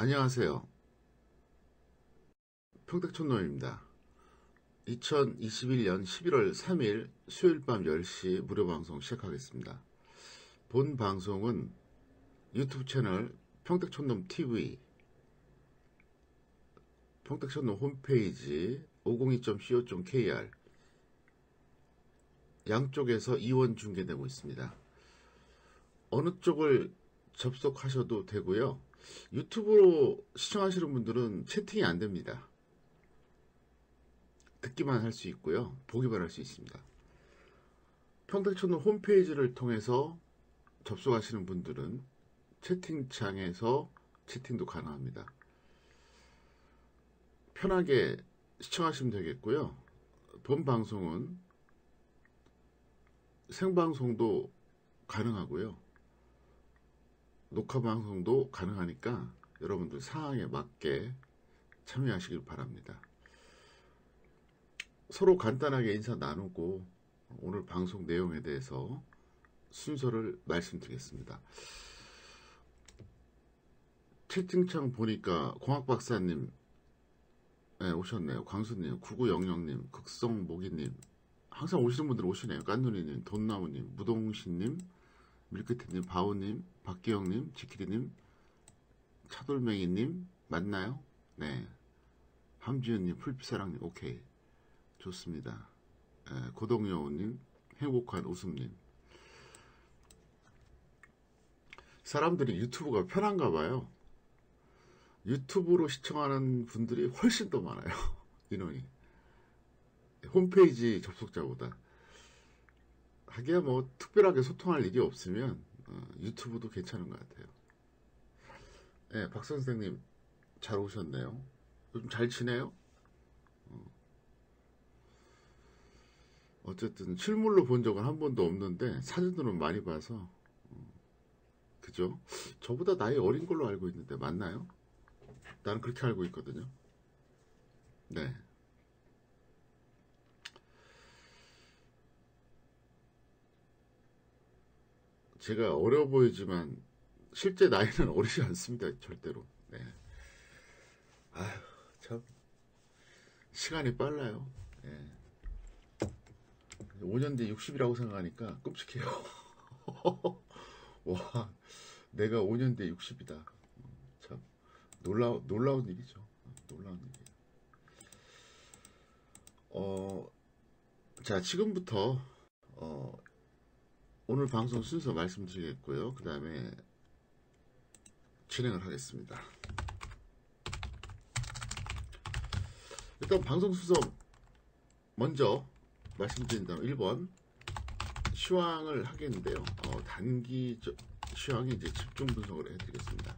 안녕하세요. 평택촌놈입니다. 2021년 11월 3일 수요일 밤 10시 무료 방송 시작하겠습니다. 본 방송은 유튜브 채널 평택촌놈TV, 평택촌놈 홈페이지 502.co.kr 양쪽에서 이원 중계되고 있습니다. 어느 쪽을 접속하셔도 되고요. 유튜브로 시청하시는 분들은 채팅이 안 됩니다. 듣기만 할 수 있고요. 보기만 할 수 있습니다. 평택촌놈 홈페이지를 통해서 접속하시는 분들은 채팅창에서 채팅도 가능합니다. 편하게 시청하시면 되겠고요. 본 방송은 생방송도 가능하고요. 녹화 방송도 가능하니까 여러분들 상황에 맞게 참여하시길 바랍니다. 서로 간단하게 인사 나누고 오늘 방송 내용에 대해서 순서를 말씀드리겠습니다. 채팅창 보니까 공학박사님 오셨네요. 광수님, 9900님, 극성모기님, 항상 오시는 분들 오시네요. 깐누리님, 돈나무님, 무동신님, 밀크티님, 바오님, 박기영님, 지키리님, 차돌맹이님 맞나요? 네. 함지은님, 풀피사랑님, 오케이. 좋습니다. 고동여우님, 행복한 웃음님. 사람들이 유튜브가 편한가 봐요. 유튜브로 시청하는 분들이 훨씬 더 많아요. 인원이. 홈페이지 접속자보다. 하기야 뭐 특별하게 소통할 일이 없으면 유튜브도 괜찮은 것 같아요. 네, 박 선생님 잘 오셨네요. 요즘 잘 지내요? 어쨌든 실물로 본 적은 한 번도 없는데 사진으로는 많이 봐서 그죠? 저보다 나이 어린 걸로 알고 있는데 맞나요? 나는 그렇게 알고 있거든요. 네. 제가 어려 보이지만 실제 나이는 어리지 않습니다. 절대로. 네. 아휴, 참 시간이 빨라요. 네. 5년 뒤 60이라고 생각하니까 끔찍해요. 와, 내가 5년 뒤에 60이다. 참 놀라운 일이죠. 놀라운 일이에요. 자, 지금부터 오늘 방송 순서 말씀드리겠고요. 그 다음에 진행을 하겠습니다. 일단 방송 순서 먼저 말씀드린다면 1번 시황을 하겠는데요. 단기 시황이 이제 집중 분석을 해드리겠습니다.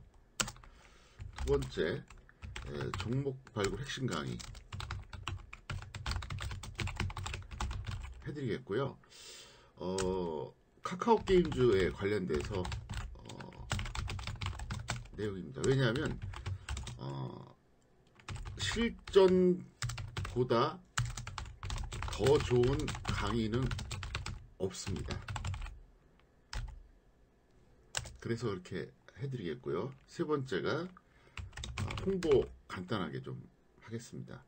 두 번째 종목 발굴 핵심 강의 해드리겠고요. 카카오 게임즈에 관련돼서 내용입니다. 왜냐하면 실전보다 더 좋은 강의는 없습니다. 그래서 이렇게 해드리겠고요. 세 번째가 홍보 간단하게 좀 하겠습니다.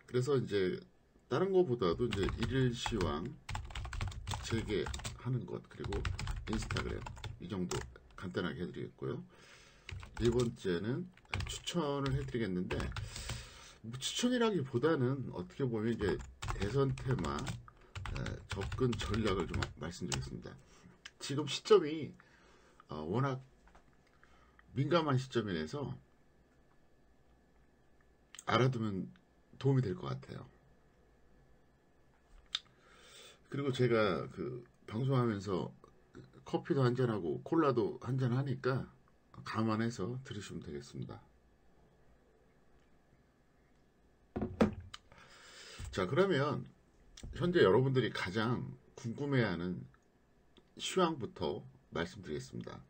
그래서 이제 다른 것보다도 이제 일일 시황 재개하는 것 그리고 인스타그램 이 정도 간단하게 해드리겠고요. 네 번째는 추천을 해드리겠는데 뭐 추천이라기보다는 어떻게 보면 이제 대선 테마 접근 전략을 좀 말씀드리겠습니다. 지금 시점이 워낙 민감한 시점이라서 알아두면 도움이 될 것 같아요. 그리고 제가 그 방송하면서 커피도 한잔하고 콜라도 한잔 하니까 감안해서 들으시면 되겠습니다. 자, 그러면 현재 여러분들이 가장 궁금해하는 시황부터 말씀드리겠습니다.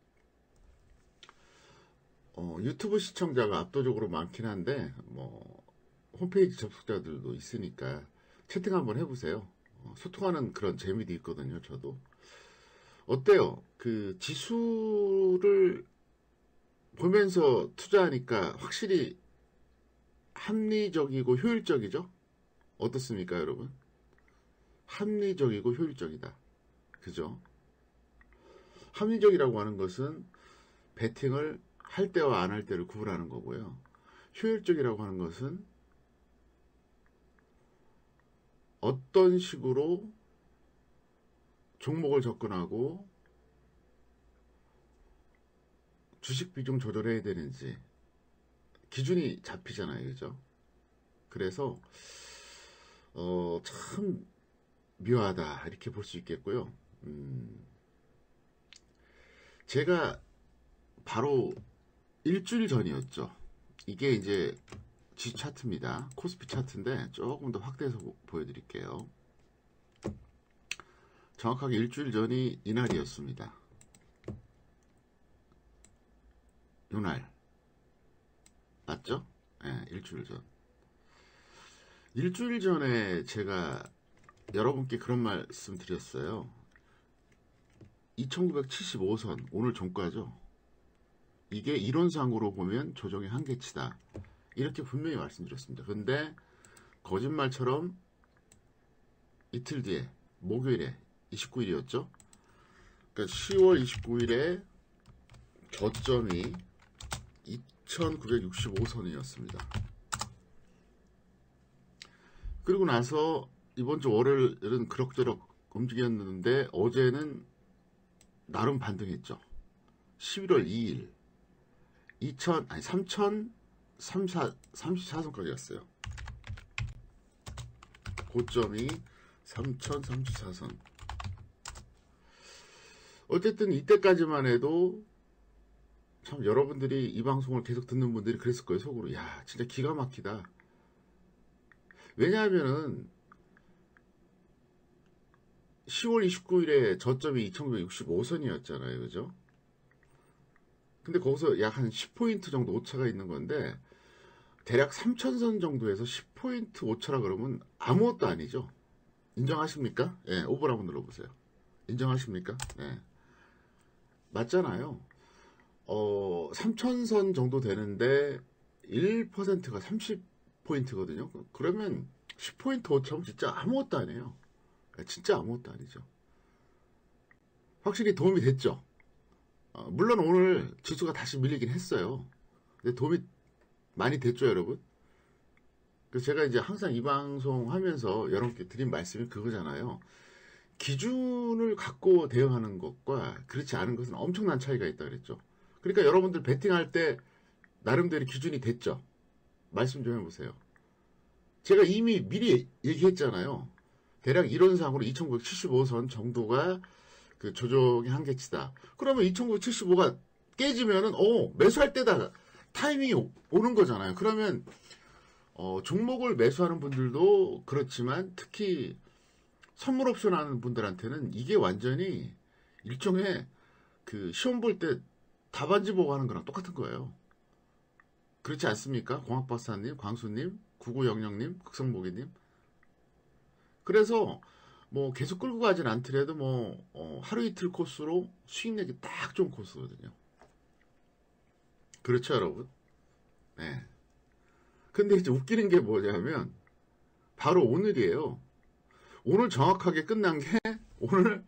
유튜브 시청자가 압도적으로 많긴 한데 뭐 홈페이지 접속자들도 있으니까 채팅 한번 해보세요. 소통하는 그런 재미도 있거든요. 저도 어때요? 그 지수를 보면서 투자하니까 확실히 합리적이고 효율적이죠? 어떻습니까, 여러분? 합리적이고 효율적이다. 그죠? 합리적이라고 하는 것은 베팅을 할 때와 안 할 때를 구분하는 거고요. 효율적이라고 하는 것은 어떤 식으로 종목을 접근하고 주식 비중 조절해야 되는지 기준이 잡히잖아요. 그죠? 그래서 참 묘하다 이렇게 볼 수 있겠고요. 제가 바로 일주일 전이었죠. 이게 이제 G 차트입니다. 코스피 차트인데 조금 더 확대해서 보여드릴게요. 정확하게 일주일 전이 이날이었습니다. 이날 맞죠? 네, 일주일 전. 일주일 전에 제가 여러분께 그런 말씀 드렸어요. 2975선 오늘 종가죠. 이게 이론상으로 보면 조정의 한계치다. 이렇게 분명히 말씀드렸습니다. 근데 거짓말처럼 이틀 뒤에 목요일에 29일이었죠. 그러니까 10월 29일에 저점이 2965선이었습니다. 그리고 나서 이번 주 월요일은 그럭저럭 움직였는데 어제는 나름 반등했죠. 11월 2일 3034선까지 갔어요. 고점이 3034선. 어쨌든 이때까지만 해도 참 여러분들이 이 방송을 계속 듣는 분들이 그랬을 거예요. 속으로 야 진짜 기가 막히다. 왜냐하면은 10월 29일에 저점이 2965선이었잖아요. 그죠? 근데 거기서 약 한 10포인트 정도 오차가 있는 건데 대략 3000선 정도에서 10포인트 오차라 그러면 아무것도 아니죠. 인정하십니까? 예, 오버 한번 눌러보세요. 인정하십니까? 예. 맞잖아요. 3000선 정도 되는데 1%가 30포인트거든요. 그러면 10포인트 오차면 진짜 아무것도 아니에요. 진짜 아무것도 아니죠. 확실히 도움이 됐죠. 물론 오늘 지수가 다시 밀리긴 했어요. 근데 도움이 많이 됐죠, 여러분? 그래서 제가 이제 항상 이 방송 하면서 여러분께 드린 말씀이 그거잖아요. 기준을 갖고 대응하는 것과 그렇지 않은 것은 엄청난 차이가 있다 그랬죠. 그러니까 여러분들 베팅할 때 나름대로 기준이 됐죠. 말씀 좀 해보세요. 제가 이미 미리 얘기했잖아요. 대략 이론상으로 2975선 정도가 그 조정의 한계치다. 그러면 2975가 깨지면은 매수할 때다 타이밍이 오는 거잖아요. 그러면 종목을 매수하는 분들도 그렇지만 특히 선물 옵션 하는 분들한테는 이게 완전히 일종의 그 시험 볼 때 답안지 보고 하는 거랑 똑같은 거예요. 그렇지 않습니까? 공학박사님, 광수님, 9900님, 극성보기님. 그래서 뭐 계속 끌고 가진 않더라도 뭐 하루 이틀 코스로 수익 내기 딱 좋은 코스거든요. 그렇죠, 여러분? 네. 근데 이제 웃기는 게 뭐냐면 바로 오늘이에요. 오늘 정확하게 끝난 게 오늘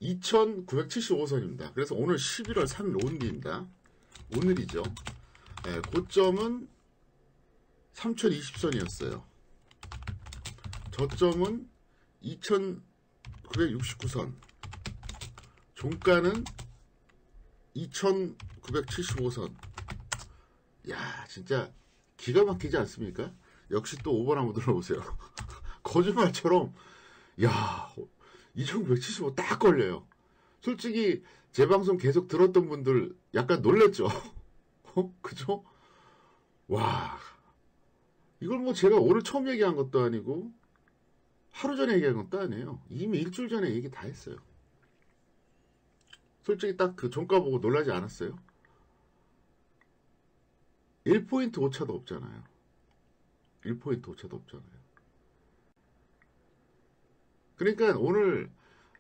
2975선입니다. 그래서 오늘 11월 3일 온디입니다. 오늘이죠. 네, 고점은 3020선이었어요. 저점은 2969선. 종가는 2975선. 야, 진짜 기가 막히지 않습니까? 역시 또 5번 한번 들어보세요. 거짓말처럼 야 2975 딱 걸려요. 솔직히 제 방송 계속 들었던 분들 약간 놀랬죠. 그죠? 와 이걸 뭐 제가 오늘 처음 얘기한 것도 아니고 하루 전에 얘기한 것도 아니에요. 이미 일주일 전에 얘기 다 했어요. 솔직히 딱 그 종가 보고 놀라지 않았어요? 1포인트 오차도 없잖아요. 1포인트 오차도 없잖아요. 그러니까 오늘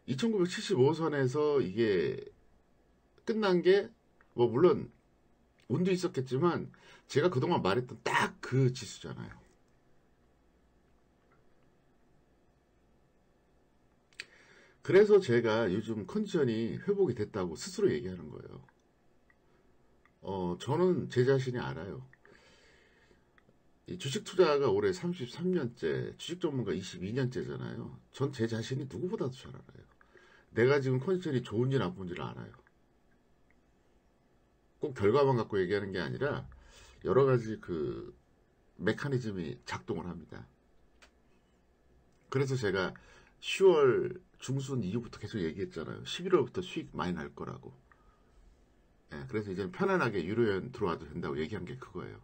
2975선에서 이게 끝난 게 뭐 물론 운도 있었겠지만 제가 그동안 말했던 딱 그 지수잖아요. 그래서 제가 요즘 컨디션이 회복이 됐다고 스스로 얘기하는 거예요. 저는 제 자신이 알아요. 이 주식 투자가 올해 33년째, 주식 전문가 22년째잖아요. 전 제 자신이 누구보다도 잘 알아요. 내가 지금 컨디션이 좋은지 나쁜지를 알아요. 꼭 결과만 갖고 얘기하는 게 아니라 여러 가지 그 메커니즘이 작동을 합니다. 그래서 제가 10월 중순 이후부터 계속 얘기했잖아요. 11월부터 수익 많이 날 거라고. 예, 그래서 이제 편안하게 유료연 들어와도 된다고 얘기한 게 그거예요.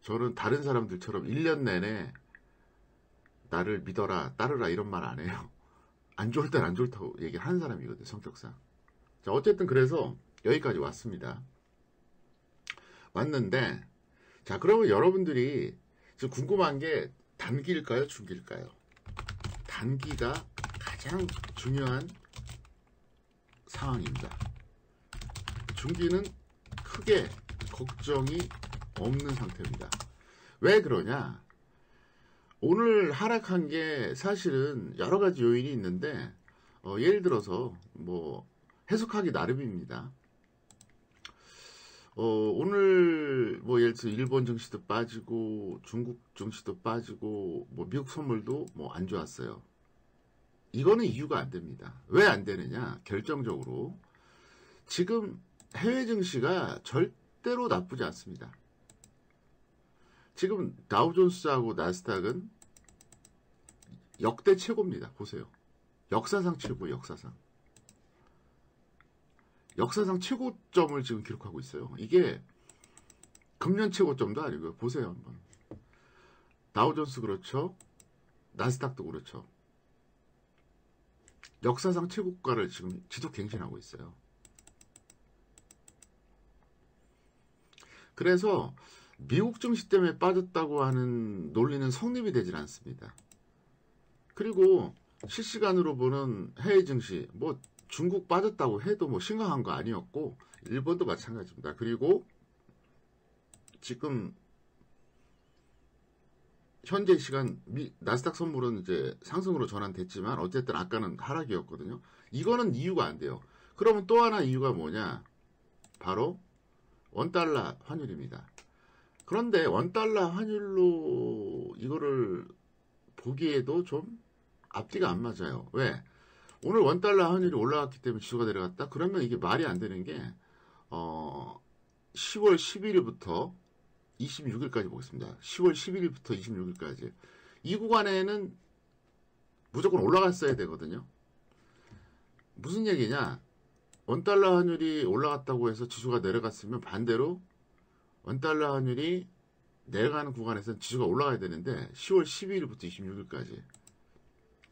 저는 다른 사람들처럼 1년 내내 나를 믿어라, 따르라 이런 말 안 해요. 안 좋을 땐 안 좋다고 얘기하는 사람이거든요, 성격상. 자, 어쨌든 그래서 여기까지 왔습니다. 왔는데, 자, 그러면 여러분들이 지금 궁금한 게 단기일까요, 중기일까요? 단기가 가장 중요한 상황입니다. 중기는 크게 걱정이 없는 상태입니다. 왜 그러냐? 오늘 하락한 게 사실은 여러 가지 요인이 있는데, 예를 들어서 뭐 해석하기 나름입니다. 오늘 뭐 예를 들어서 일본 증시도 빠지고 중국 증시도 빠지고 뭐 미국 선물도 뭐 안 좋았어요. 이거는 이유가 안 됩니다. 왜 안 되느냐? 결정적으로 지금 해외 증시가 절대로 나쁘지 않습니다. 지금 다우존스하고 나스닥은 역대 최고입니다. 보세요. 역사상 최고, 역사상 최고점을 지금 기록하고 있어요. 이게 금년 최고점도 아니고요. 보세요 한번. 다우존스 그렇죠. 나스닥도 그렇죠. 역사상 최고가를 지금 지속 갱신하고 있어요. 그래서 미국 증시 때문에 빠졌다고 하는 논리는 성립이 되질 않습니다. 그리고 실시간으로 보는 해외 증시, 뭐 중국 빠졌다고 해도 뭐 심각한 거 아니었고 일본도 마찬가지입니다. 그리고 지금 현재 시간 나스닥 선물은 이제 상승으로 전환됐지만 어쨌든 아까는 하락이었거든요. 이거는 이유가 안 돼요. 그러면 또 하나 이유가 뭐냐? 바로 원달러 환율입니다. 그런데 원달러 환율로 이거를 보기에도 좀 앞뒤가 안 맞아요. 왜? 오늘 원달러 환율이 올라갔기 때문에 지수가 내려갔다? 그러면 이게 말이 안 되는 게 10월 11일부터 26일까지 보겠습니다. 10월 11일부터 26일까지 이 구간에는 무조건 올라갔어야 되거든요. 무슨 얘기냐? 원달러 환율이 올라갔다고 해서 지수가 내려갔으면 반대로 원달러 환율이 내려가는 구간에서는 지수가 올라가야 되는데 10월 12일부터 26일까지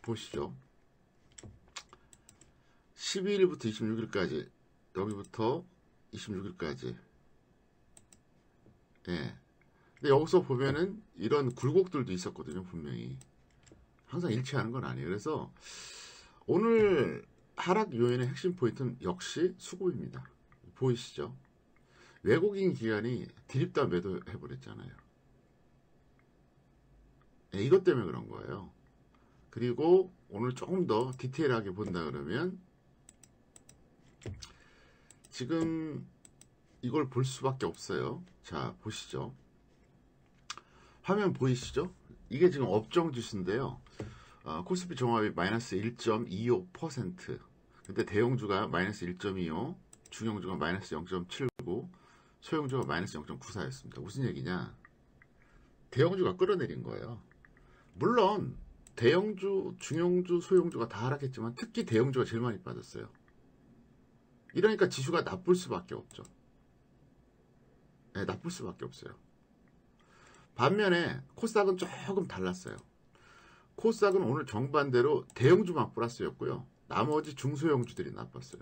보시죠. 12일부터 26일까지 여기부터 26일까지 예. 근데 여기서 보면은 이런 굴곡들도 있었거든요. 분명히 항상 일치하는 건 아니에요. 그래서 오늘 하락 요인의 핵심 포인트는 역시 수급입니다. 보이시죠? 외국인 기관이 디립다 매도해버렸잖아요. 예, 이것 때문에 그런 거예요. 그리고 오늘 조금 더 디테일하게 본다 그러면 지금 이걸 볼 수밖에 없어요. 자, 보시죠. 화면 보이시죠? 이게 지금 업종 지수인데요. 코스피 종합이 마이너스 1.25%. 근데 대형주가 마이너스 1.25, 중형주가 마이너스 0.79, 소형주가 마이너스 0.94였습니다. 무슨 얘기냐? 대형주가 끌어내린 거예요. 물론 대형주, 중형주, 소형주가 다 하락했지만 특히 대형주가 제일 많이 빠졌어요. 이러니까 지수가 나쁠 수밖에 없죠. 네, 나쁠 수밖에 없어요. 반면에 코스닥은 조금 달랐어요. 코스닥은 오늘 정반대로 대형주만 플러스였고요. 나머지 중소형주들이 나빴어요.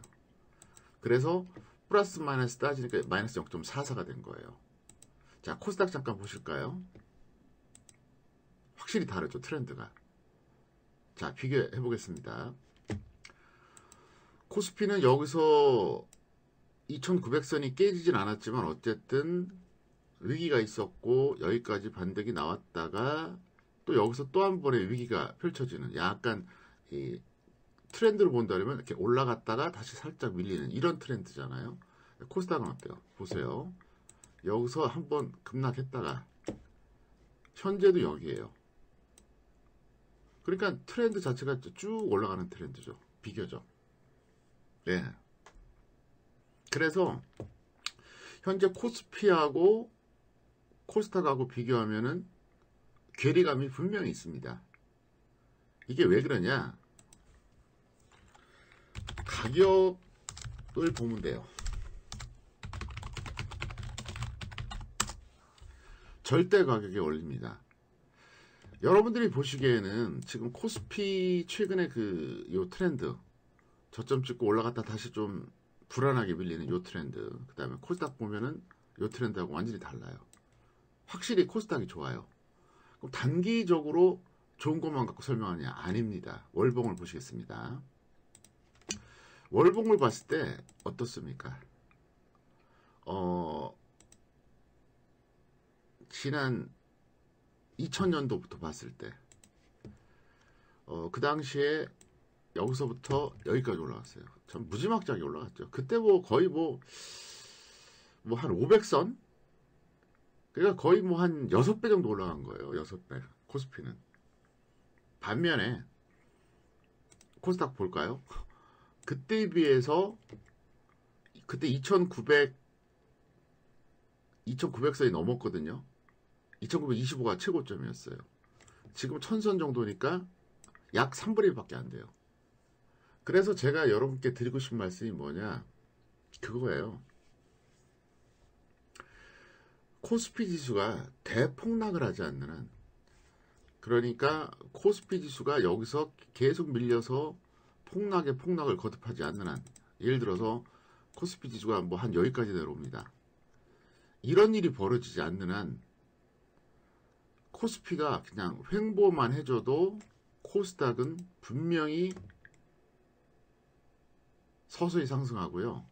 그래서 플러스 마이너스 따지니까 마이너스 0.44가 된 거예요. 자, 코스닥 잠깐 보실까요? 확실히 다르죠, 트렌드가. 자, 비교해 보겠습니다. 코스피는 여기서 2900선이 깨지진 않았지만 어쨌든 위기가 있었고 여기까지 반등이 나왔다가 또 여기서 또 한 번의 위기가 펼쳐지는, 약간 이 트렌드를 본다면 이렇게 올라갔다가 다시 살짝 밀리는 이런 트렌드잖아요. 코스닥은 어때요? 보세요. 여기서 한번 급락했다가 현재도 여기에요. 그러니까 트렌드 자체가 쭉 올라가는 트렌드죠. 비교적. 예. 그래서 현재 코스피하고 코스닥하고 비교하면은 괴리감이 분명히 있습니다. 이게 왜 그러냐? 가격을 보면 돼요. 절대 가격이 올립니다. 여러분들이 보시기에는 지금 코스피 최근에 요 트렌드 저점 찍고 올라갔다 다시 좀 불안하게 밀리는 요 트렌드, 그 다음에 코스닥 보면은 요 트렌드하고 완전히 달라요. 확실히 코스닥이 좋아요. 그럼 단기적으로 좋은 것만 갖고 설명하냐? 아닙니다. 월봉을 보시겠습니다. 월봉을 봤을 때 어떻습니까? 지난 2000년도부터 봤을 때, 그 당시에 여기서부터 여기까지 올라갔어요. 참 무지막지하게 올라갔죠. 그때 뭐 거의 뭐 한 500선? 그러니까 거의 뭐 한 6배 정도 올라간 거예요. 6배. 코스피는. 반면에 코스닥 볼까요? 그때에 비해서 그때 2900선이 넘었거든요. 2925가 최고점이었어요. 지금 1000선 정도니까 약 3분의 1밖에 안 돼요. 그래서 제가 여러분께 드리고 싶은 말씀이 뭐냐? 그거예요. 코스피 지수가 대폭락을 하지 않는 한, 그러니까 코스피 지수가 여기서 계속 밀려서 폭락을 거듭하지 않는 한, 예를 들어서 코스피 지수가 뭐 한 여기까지 내려옵니다. 이런 일이 벌어지지 않는 한 코스피가 그냥 횡보만 해줘도 코스닥은 분명히 서서히 상승하고요.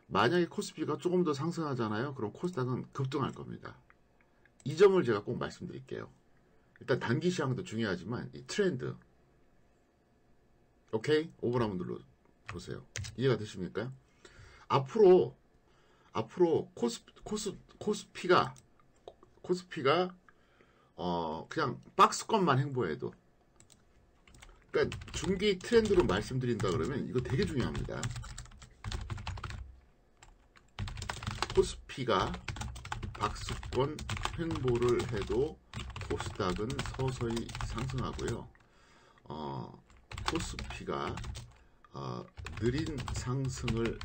만약에 코스피가 조금 더 상승하잖아요. 그럼 코스닥은 급등할 겁니다. 이 점을 제가 꼭 말씀드릴게요. 일단 단기 시황도 중요하지만 이 트렌드, 오케이? 5분 한번 눌러보세요. 이해가 되십니까? 앞으로 코스피가 그냥 박스권만 행보해도, 그러니까 중기 트렌드로 말씀드린다 그러면 이거 되게 중요합니다. 코스피가 박스권 횡보를 해도 코스닥은 서서히 상승하고요. 코스피가 느린 상승을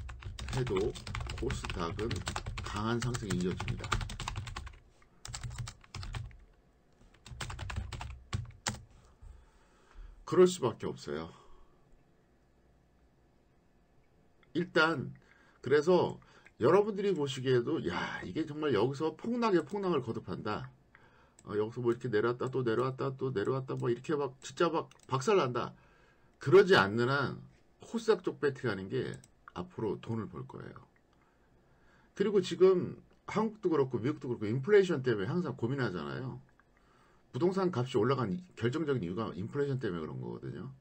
해도 코스닥은 강한 상승이 이어집니다. 그럴 수밖에 없어요. 일단 그래서 여러분들이 보시기에도 야, 이게 정말 여기서 폭락을 거듭한다. 여기서 뭐 이렇게 내려왔다 또 내려왔다 또 내려왔다 뭐 이렇게 막 진짜 막 박살난다. 그러지 않는 한 코스닥 쪽 배팅하는 게 앞으로 돈을 벌 거예요. 그리고 지금 한국도 그렇고 미국도 그렇고 인플레이션 때문에 항상 고민하잖아요. 부동산 값이 올라간 결정적인 이유가 인플레이션 때문에 그런 거거든요.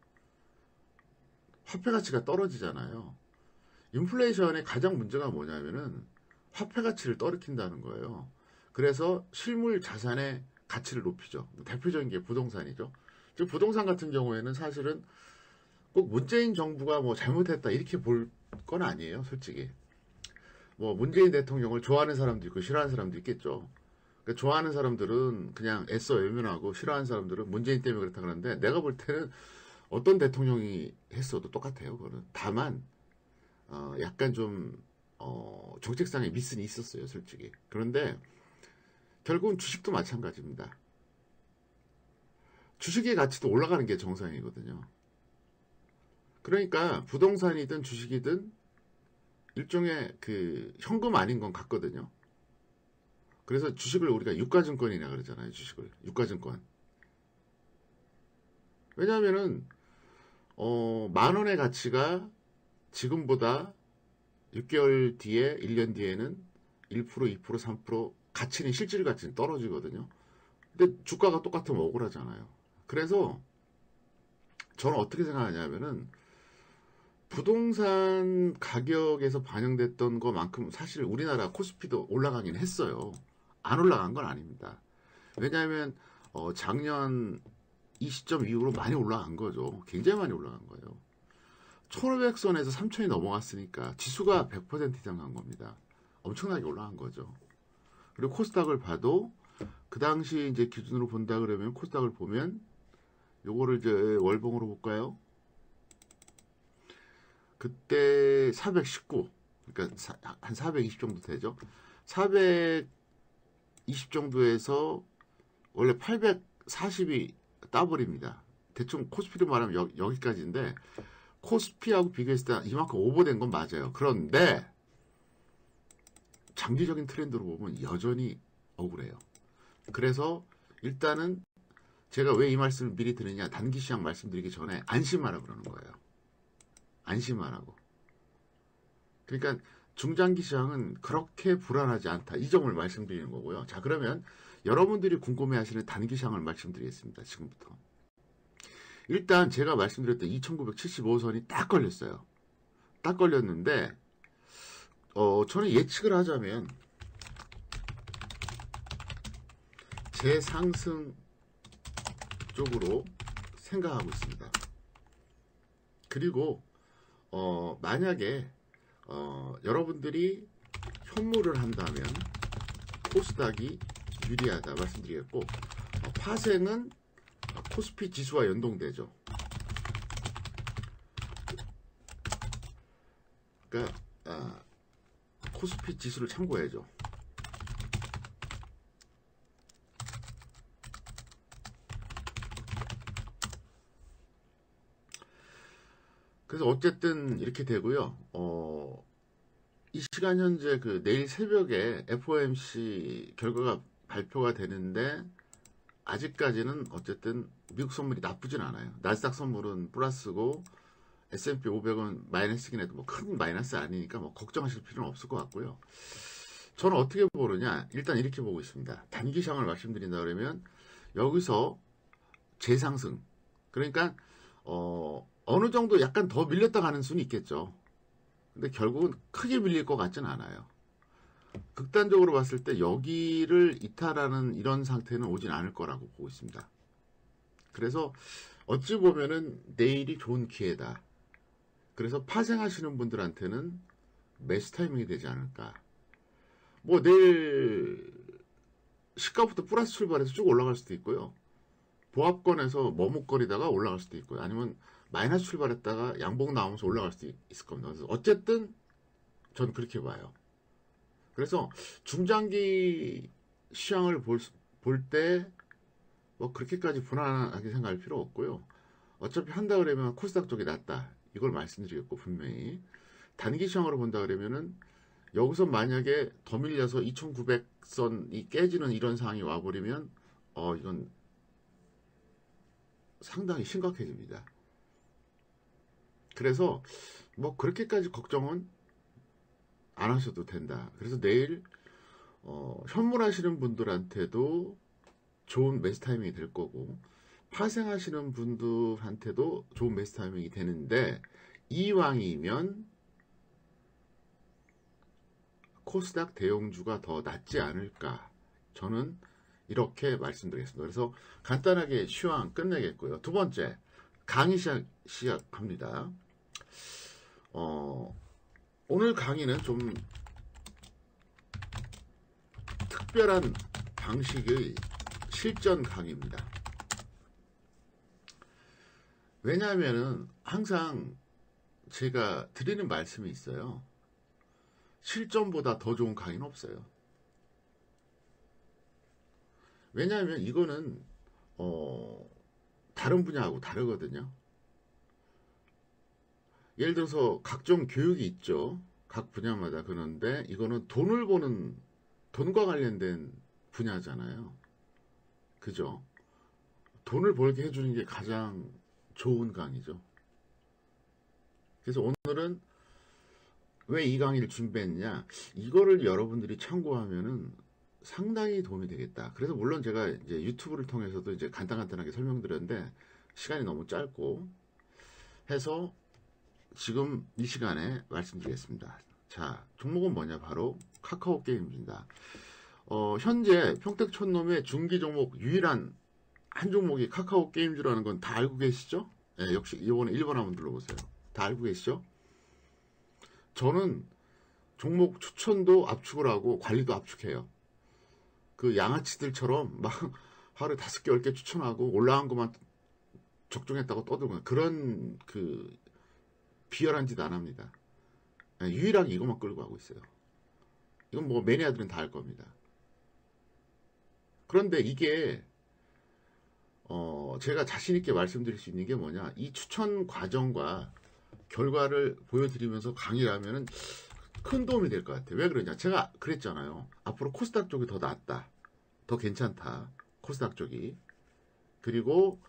화폐 가치가 떨어지잖아요. 인플레이션의 가장 문제가 뭐냐면은 화폐 가치를 떨어뜨린다는 거예요. 그래서 실물 자산의 가치를 높이죠. 대표적인 게 부동산이죠. 지금 부동산 같은 경우에는 사실은 꼭 문재인 정부가 뭐 잘못했다 이렇게 볼 건 아니에요. 솔직히 뭐 문재인 대통령을 좋아하는 사람도 있고 싫어하는 사람도 있겠죠. 그러니까 좋아하는 사람들은 그냥 애써 외면하고 싫어하는 사람들은 문재인 때문에 그렇다 그러는데, 내가 볼 때는 어떤 대통령이 했어도 똑같아요. 그거는 다만 약간 좀 정책상의 미스는 있었어요. 솔직히. 그런데 결국은 주식도 마찬가지입니다. 주식의 가치도 올라가는 게 정상이거든요. 그러니까 부동산이든 주식이든 일종의 그 현금 아닌 건 같거든요. 그래서 주식을 우리가 유가증권이라 그러잖아요. 주식을 유가증권. 왜냐하면은 10,000원의 가치가 지금보다 6개월 뒤에 1년 뒤에는 1%, 2%, 3% 가치는 실질 가치는 떨어지거든요. 근데 주가가 똑같으면 억울하잖아요. 그래서 저는 어떻게 생각하냐면은 부동산 가격에서 반영됐던 것만큼 사실 우리나라 코스피도 올라가긴 했어요. 안 올라간 건 아닙니다. 왜냐하면 작년 이 시점 이후로 많이 올라간 거죠. 굉장히 많이 올라간 거예요. 1500선에서 3000이 넘어갔으니까 지수가 100% 이상 간 겁니다. 엄청나게 올라간 거죠. 그리고 코스닥을 봐도 그 당시 이제 기준으로 본다 그러면 코스닥을 보면 요거를 이제 월봉으로 볼까요? 그때 419, 그러니까 한 420 정도 되죠. 420 정도에서 원래 840이 따블입니다. 대충 코스피로 말하면 여기까지인데 코스피하고 비교했을 때 이만큼 오버된 건 맞아요. 그런데 장기적인 트렌드로 보면 여전히 억울해요. 그래서 일단은 제가 왜 이 말씀을 미리 드리냐, 단기 시장 말씀드리기 전에 안심하라 그러는 거예요. 안심하라고. 그러니까 중장기 시장은 그렇게 불안하지 않다. 이 점을 말씀드리는 거고요. 자, 그러면 여러분들이 궁금해하시는 단기 시장을 말씀드리겠습니다. 지금부터. 일단 제가 말씀드렸던 2975선이 딱 걸렸어요. 딱 걸렸는데 저는 예측을 하자면 재상승 쪽으로 생각하고 있습니다. 그리고 만약에 여러분들이 현물을 한다면 코스닥이 유리하다 말씀드리겠고, 파생은 코스피 지수와 연동되죠. 그러니까 코스피 지수를 참고해야죠. 그래서 어쨌든 이렇게 되고요. 이 시간 현재 그 내일 새벽에 FOMC 결과가 발표가 되는데 아직까지는 어쨌든 미국 선물이 나쁘진 않아요. 나스닥 선물은 플러스고 S&P 500은 마이너스긴 해도 뭐 큰 마이너스 아니니까 뭐 걱정하실 필요는 없을 것 같고요. 저는 어떻게 보느냐, 일단 이렇게 보고 있습니다. 단기 시장을 말씀드린다 그러면 여기서 재상승, 그러니까 어느 정도 약간 더 밀렸다 가는 수는 있겠죠. 근데 결국은 크게 밀릴 것 같진 않아요. 극단적으로 봤을 때 여기를 이탈하는 이런 상태는 오진 않을 거라고 보고 있습니다. 그래서 어찌 보면은 내일이 좋은 기회다. 그래서 파생하시는 분들한테는 매수 타이밍이 되지 않을까. 뭐 내일 시가부터 플러스 출발해서 쭉 올라갈 수도 있고요. 보합권에서 머뭇거리다가 올라갈 수도 있고요. 아니면 마이너스 출발했다가 양봉 나오면서 올라갈 수도 있을 겁니다. 그래서 어쨌든 전 그렇게 봐요. 그래서 중장기 시장을 볼 때 뭐 그렇게까지 불안하게 생각할 필요 없고요. 어차피 한다 그러면 코스닥 쪽이 낫다. 이걸 말씀드리겠고, 분명히 단기 시장으로 본다 그러면은 여기서 만약에 더 밀려서 2900선이 깨지는 이런 상황이 와버리면 이건 상당히 심각해집니다. 그래서 뭐 그렇게까지 걱정은 안 하셔도 된다. 그래서 내일 현물하시는 분들한테도 좋은 매수 타이밍이 될 거고, 파생하시는 분들한테도 좋은 매수 타이밍이 되는데, 이왕이면 코스닥 대형주가 더 낫지 않을까, 저는 이렇게 말씀드리겠습니다. 그래서 간단하게 시황 끝내겠고요. 두 번째, 강의 시작합니다. 오늘 강의는 좀 특별한 방식의 실전 강의입니다. 왜냐하면은 항상 제가 드리는 말씀이 있어요. 실전보다 더 좋은 강의는 없어요. 왜냐하면 이거는 다른 분야하고 다르거든요. 예를 들어서 각종 교육이 있죠. 각 분야마다. 그런데 이거는 돈과 관련된 분야잖아요. 그죠? 돈을 벌게 해주는 게 가장 좋은 강의죠. 그래서 오늘은 왜 이 강의를 준비했냐? 이거를 여러분들이 참고하면은 상당히 도움이 되겠다. 그래서 물론 제가 이제 유튜브를 통해서도 이제 간단하게 설명드렸는데 시간이 너무 짧고 해서 지금 이 시간에 말씀드리겠습니다. 자, 종목은 뭐냐? 바로 카카오 게임입니다. 현재 평택촌놈의 중기 종목 유일한 한 종목이 카카오 게임즈라는 건 다 알고 계시죠? 네, 역시 이번에 1번 한번 눌러보세요. 다 알고 계시죠? 저는 종목 추천도 압축을 하고 관리도 압축해요. 그 양아치들처럼 막 하루에 5개, 10개 추천하고 올라간 것만 적중했다고 떠들고 그런 그 비열한 짓 안 합니다. 유일하게 이것만 끌고 가고 있어요. 이건 뭐 매니아들은 다 알 겁니다. 그런데 이게 제가 자신있게 말씀드릴 수 있는 게 뭐냐, 이 추천 과정과 결과를 보여드리면서 강의를 하면은 큰 도움이 될 것 같아요. 왜 그러냐, 제가 그랬잖아요. 앞으로 코스닥 쪽이 더 낫다, 더 괜찮다, 코스닥 쪽이. 그리고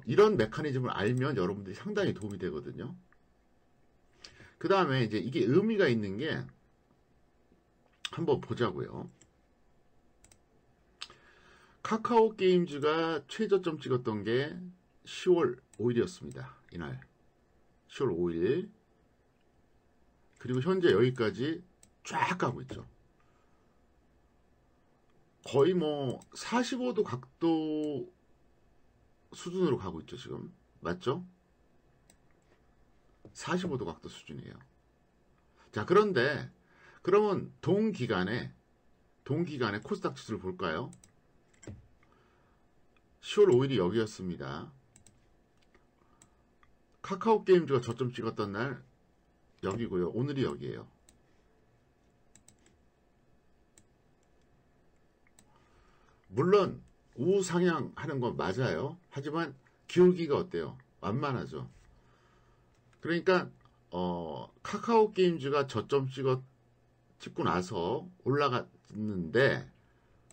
이런 메커니즘을 알면 여러분들이 상당히 도움이 되거든요. 그 다음에 이제 이게 의미가 있는 게 한번 보자고요. 카카오 게임즈가 최저점 찍었던 게 10월 5일이었습니다. 이날 10월 5일. 그리고 현재 여기까지 쫙 가고 있죠. 거의 뭐 45도 각도 수준으로 가고 있죠. 지금 맞죠? 45도 각도 수준이에요. 자, 그런데 그러면 동기간에 코스닥 지수를 볼까요? 10월 5일이 여기였습니다. 카카오 게임즈가 저점 찍었던 날 여기고요. 오늘이 여기에요. 물론 우상향 하는 건 맞아요. 하지만 기울기가 어때요? 완만하죠. 그러니까 카카오 게임즈가 저점 찍고 나서 올라갔는데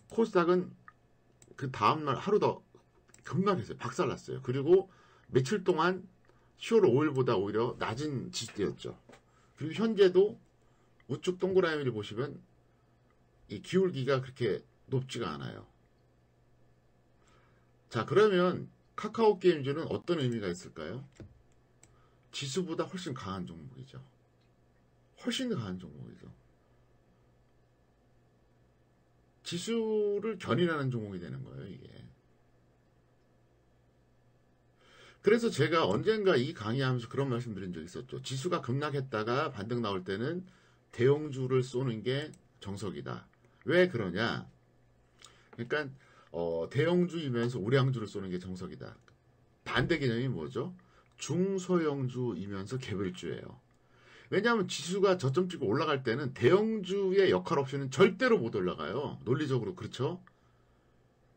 코스닥은 그 다음날 하루 더 급락했어요. 박살났어요. 그리고 며칠 동안 10월 5일보다 오히려 낮은 지수대였죠. 그리고 현재도 우측 동그라미를 보시면 이 기울기가 그렇게 높지가 않아요. 자, 그러면 카카오 게임즈는 어떤 의미가 있을까요? 지수보다 훨씬 강한 종목이죠. 훨씬 더 강한 종목이죠. 지수를 견인하는 종목이 되는 거예요, 이게. 그래서 제가 언젠가 이 강의하면서 그런 말씀 드린 적이 있었죠. 지수가 급락했다가 반등 나올 때는 대형주를 쏘는 게 정석이다. 왜 그러냐? 그러니까 대형주이면서 우량주를 쏘는 게 정석이다. 반대 개념이 뭐죠? 중소형주이면서 개별주예요. 왜냐하면 지수가 저점 찍고 올라갈 때는 대형주의 역할 없이는 절대로 못 올라가요. 논리적으로. 그렇죠?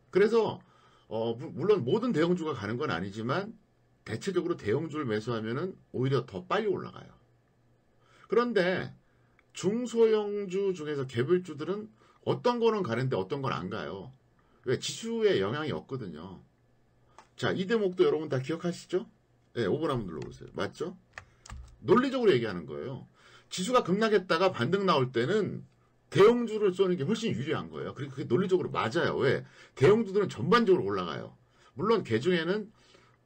그래서 물론 모든 대형주가 가는 건 아니지만 대체적으로 대형주를 매수하면은 오히려 더 빨리 올라가요. 그런데 중소형주 중에서 개별주들은 어떤 거는 가는데 어떤 건 안 가요. 왜? 지수에 영향이 없거든요. 자, 이 대목도 여러분 다 기억하시죠? 네, 5번 한번 눌러보세요. 맞죠? 논리적으로 얘기하는 거예요. 지수가 급락했다가 반등 나올 때는 대형주를 쏘는 게 훨씬 유리한 거예요. 그리고 그게 논리적으로 맞아요. 왜? 대형주들은 전반적으로 올라가요. 물론 개중에는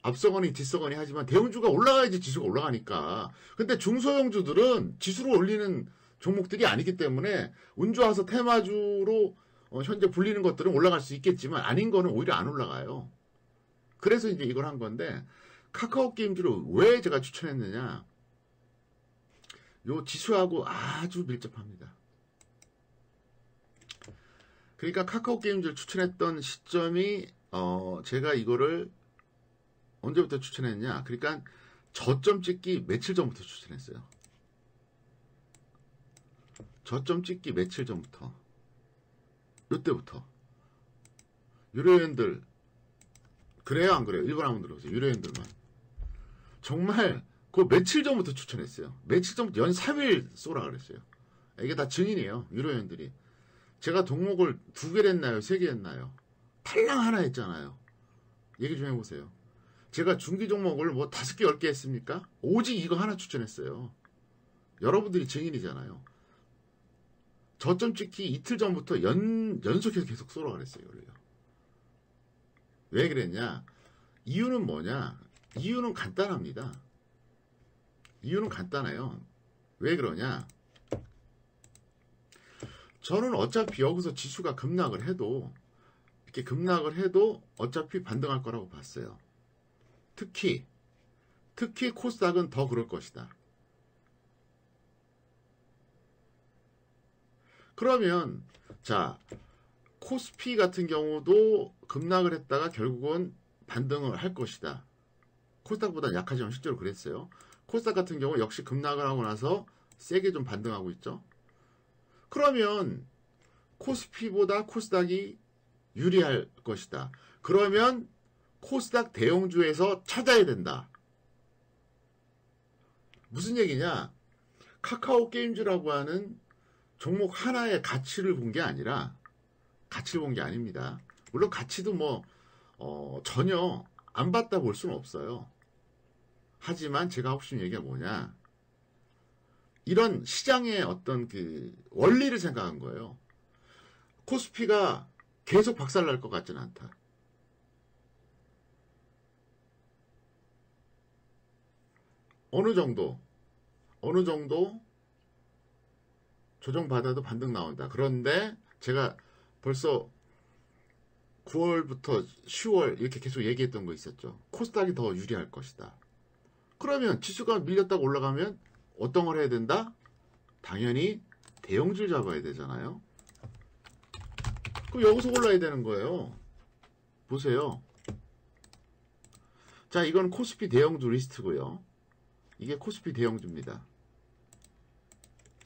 앞서거니 뒤서거니 하지만 대형주가 올라가야지 지수가 올라가니까. 근데 중소형주들은 지수를 올리는 종목들이 아니기 때문에 운 좋아서 테마주로 현재 불리는 것들은 올라갈 수 있겠지만 아닌 거는 오히려 안 올라가요. 그래서 이제 이걸 한 건데, 카카오 게임즈를 왜 제가 추천했느냐? 요 지수하고 아주 밀접합니다. 그러니까 카카오 게임즈를 추천했던 시점이 제가 이거를 언제부터 추천했냐? 그러니까 저점 찍기 며칠 전부터 추천했어요. 저점 찍기 며칠 전부터. 요때부터. 유료연들 그래요, 안 그래요? 1번 한번 들어보세요. 유료연들만. 정말 그 며칠 전부터 추천했어요. 며칠 전부터 연 3일 쏘라 그랬어요. 이게 다 증인이에요. 유료연들이. 제가 종목을 2개 했나요? 3개 했나요? 탈랑 하나 했잖아요. 얘기 좀 해보세요. 제가 중기 종목을 뭐 5개, 10개 했습니까? 오직 이거 하나 추천했어요. 여러분들이 증인이잖아요. 저점 찍기 이틀 전부터 연속해서 계속 쏘라 그랬어요. 이거를요. 왜 그랬냐? 이유는 뭐냐? 이유는 간단합니다. 이유는 간단해요. 왜 그러냐? 저는 어차피 여기서 지수가 급락을 해도 이렇게 급락을 해도 어차피 반등할 거라고 봤어요. 특히 코스닥은 더 그럴 것이다. 그러면 자, 코스피 같은 경우도 급락을 했다가 결국은 반등을 할 것이다. 코스닥보다 약하지만 실제로 그랬어요. 코스닥 같은 경우 역시 급락을 하고 나서 세게 좀 반등하고 있죠. 그러면 코스피보다 코스닥이 유리할 것이다. 그러면 코스닥 대형주에서 찾아야 된다. 무슨 얘기냐? 카카오 게임즈라고 하는 종목 하나의 가치를 본 게 아니라, 가치를 본 게 아닙니다. 물론 가치도 전혀 안 봤다 볼 수는 없어요. 하지만 제가 하고 싶은 얘기가 뭐냐, 이런 시장의 어떤 그 원리를 생각한 거예요. 코스피가 계속 박살날 것 같지는 않다. 어느 정도 조정받아도 반등 나온다. 그런데 제가 벌써 9월부터 10월 이렇게 계속 얘기했던 거 있었죠. 코스닥이 더 유리할 것이다. 그러면 지수가 밀렸다고 올라가면 어떤 걸 해야 된다? 당연히 대형주를 잡아야 되잖아요. 그럼 여기서 올라야 되는 거예요. 보세요. 자, 이건 코스피 대형주 리스트고요. 이게 코스피 대형주입니다.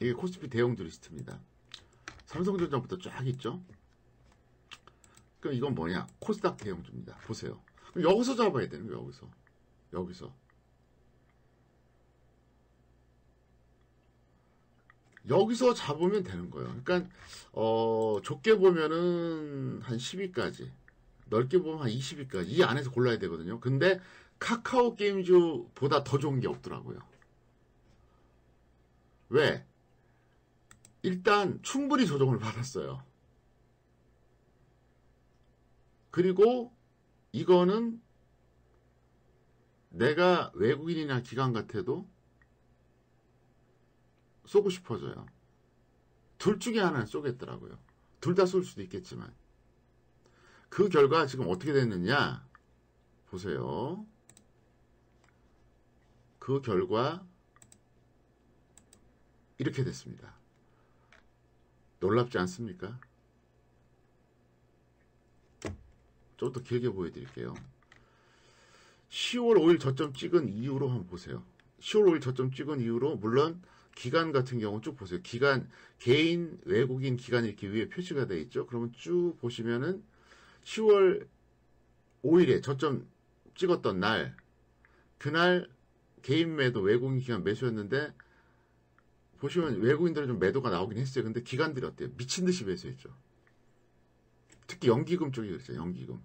이게 코스피 대형주 리스트입니다. 삼성전자부터 쫙 있죠. 그럼 이건 뭐냐? 코스닥 대형주입니다. 보세요. 그럼 여기서 잡아야 되는 거예요. 여기서 잡으면 되는 거예요. 그러니까 좁게 보면은 한 10위까지, 넓게 보면 한 20위까지 이 안에서 골라야 되거든요. 근데 카카오 게임즈보다 더 좋은 게 없더라고요. 왜? 일단 충분히 조정을 받았어요. 그리고 이거는 내가 외국인이나 기관 같아도 쏘고 싶어져요. 둘 중에 하나는 쏘겠더라고요. 둘 다 쏠 수도 있겠지만. 그 결과 지금 어떻게 됐느냐 보세요. 그 결과 이렇게 됐습니다. 놀랍지 않습니까? 좀 더 길게 보여드릴게요. 10월 5일 저점 찍은 이후로 한번 보세요. 10월 5일 저점 찍은 이후로, 물론 기간 같은 경우 쭉 보세요. 기간, 개인, 외국인, 기간 이렇게 위에 표시가 되어 있죠. 그러면 쭉 보시면은 10월 5일에 저점 찍었던 날, 그날 개인 매도, 외국인 기간 매수였는데, 보시면 외국인들은 좀 매도가 나오긴 했어요. 근데 기관들이 어때요? 미친 듯이 매수했죠. 특히 연기금 쪽이 그랬죠. 연기금.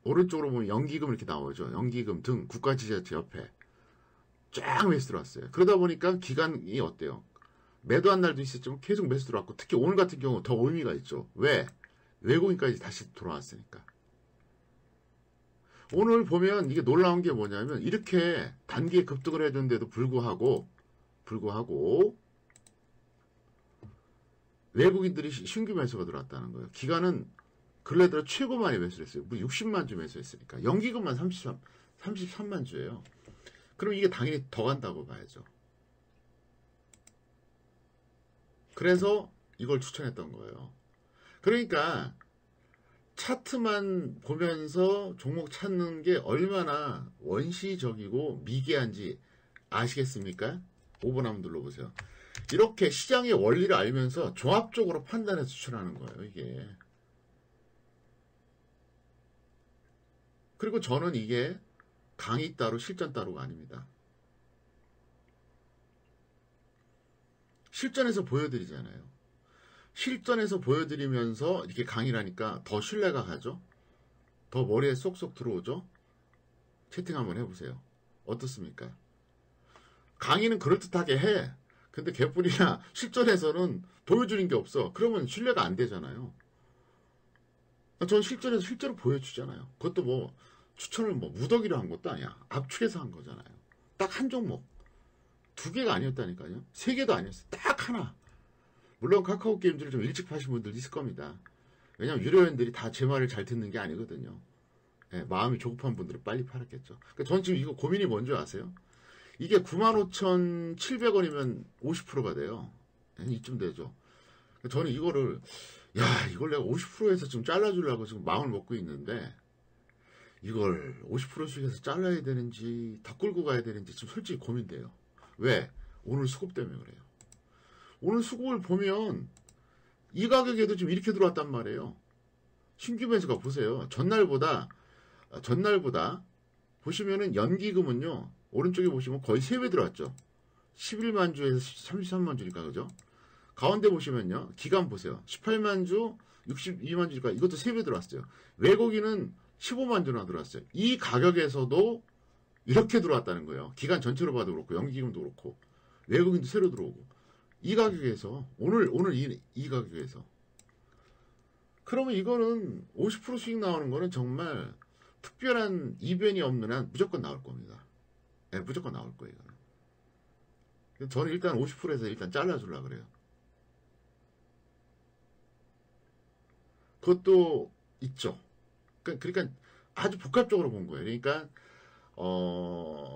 오른쪽으로 보면 연기금 이렇게 나오죠. 연기금 등 국가지자체 옆에 쫙 매수 들어왔어요. 그러다 보니까 기간이 어때요? 매도한 날도 있었지만 계속 매수 들어왔고, 특히 오늘 같은 경우 더 의미가 있죠. 왜? 외국인까지 다시 돌아왔으니까. 오늘 보면 이게 놀라운 게 뭐냐면, 이렇게 단기에 급등을 해줬는데도 불구하고 외국인들이 신규 매수가 들어왔다는 거예요. 기간은 근래 들어 최고 많이 매수를 했어요. 60만 주 매수했으니까. 연기금만 33만 주예요. 그럼 이게 당연히 더 간다고 봐야죠. 그래서 이걸 추천했던 거예요. 그러니까 차트만 보면서 종목 찾는 게 얼마나 원시적이고 미개한지 아시겠습니까? 5번 한번 눌러보세요. 이렇게 시장의 원리를 알면서 종합적으로 판단해서 추천하는 거예요, 이게. 그리고 저는 이게 강의 따로 실전 따로가 아닙니다. 실전에서 보여드리잖아요. 실전에서 보여드리면서 이렇게 강의라니까 더 신뢰가 가죠. 더 머리에 쏙쏙 들어오죠. 채팅 한번 해보세요. 어떻습니까? 강의는 그럴듯하게 해. 근데 개뿔이나 실전에서는 보여주는 게 없어. 그러면 신뢰가 안 되잖아요. 전 실전에서 실제로 보여주잖아요. 그것도 뭐 추천을 뭐 무더기로 한 것도 아니야. 압축해서 한 거잖아요. 딱 한 종목. 2개가 아니었다니까요. 3개도 아니었어요. 딱 하나. 물론 카카오 게임즈를 좀 일찍 파신 분들 있을 겁니다. 왜냐면 유료연들이 다 제 말을 잘 듣는 게 아니거든요. 예, 마음이 조급한 분들은 빨리 팔았겠죠. 그러니까 전 지금 이거 고민이 뭔지 아세요? 이게 95,700원이면 50%가 돼요. 이쯤 되죠. 저는 이거를 이걸 내가 50%에서 지금 잘라주려고 지금 마음을 먹고 있는데 이걸 50%씩 해서 잘라야 되는지 더 끌고 가야 되는지 지금 솔직히 고민돼요. 왜? 오늘 수급 때문에 그래요. 오늘 수급을 보면 이 가격에도 지금 이렇게 들어왔단 말이에요. 신규 매수가 보세요. 전날보다 보시면은 연기금은요. 오른쪽에 보시면 거의 3배 들어왔죠. 11만 주에서 33만 주니까 그죠? 가운데 보시면요. 기간 보세요. 18만 주, 62만 주니까 이것도 3배 들어왔어요. 외국인은 15만 주나 들어왔어요. 이 가격에서도 이렇게 들어왔다는 거예요. 기간 전체로 봐도 그렇고 연기금도 그렇고 외국인도 새로 들어오고 이 가격에서 오늘 이 가격에서 그러면 이거는 50% 수익 나오는 거는 정말 특별한 이변이 없는 한 무조건 나올 겁니다. 네, 무조건 나올 거예요. 이거는. 저는 일단 50%에서 일단 잘라주려고 그래요. 그것도 있죠. 그러니까 아주 복합적으로 본 거예요. 그러니까